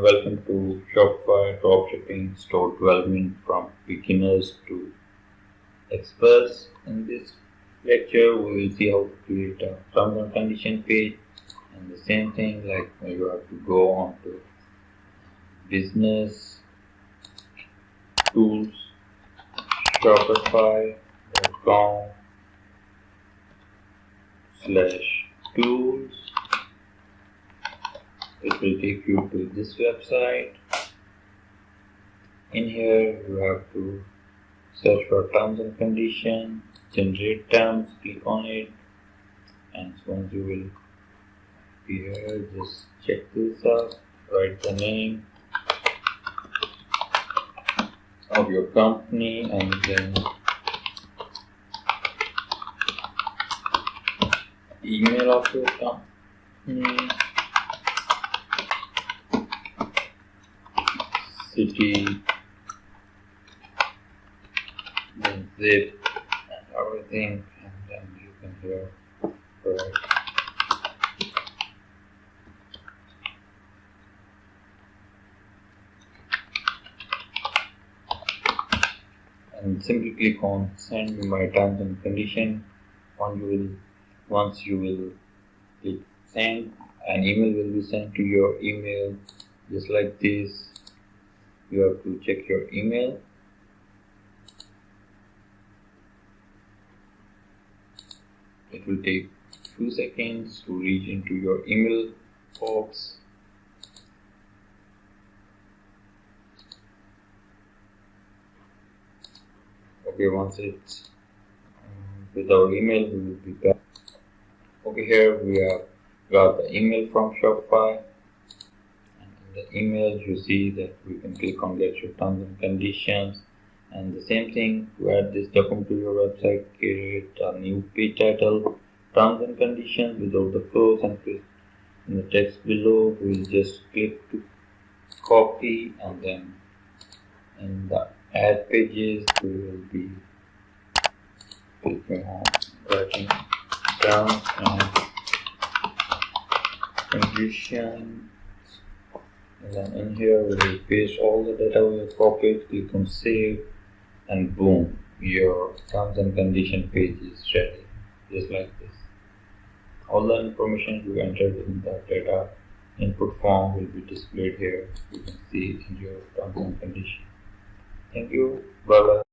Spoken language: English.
welcome to Shopify Dropshipping Store Development from Beginners to Experts. In this lecture, we will see how to create a terms and condition page, and the same thing like you have to go on to business tools shopify.com/tools. It will take you to this website. In here you have to search for terms and conditions, generate terms, click on it, and once you will be here, just check this out, write the name of your company and then email of your company, city, then zip and everything, and then you can here write and simply click on send me my terms and condition. Once you will click send, an email will be sent to your email just like this. You have to check your email. It will take few seconds to reach into your email box. Okay, once it's with our email, we will be back. Okay, here we have got the email from Shopify. The email, you see that we can click on get your terms and conditions, and the same thing to add this document to your website, create a new page title, terms and conditions without the close, and paste in the text below. We will just click to copy, and then in the add pages we will be clicking on writing terms and conditions. And then in here we will paste all the data we have copied, click on save, and boom, your terms and condition page is ready, just like this. All the information you entered in the data input form will be displayed here. You can see in your terms and condition. Thank you. Bye bye.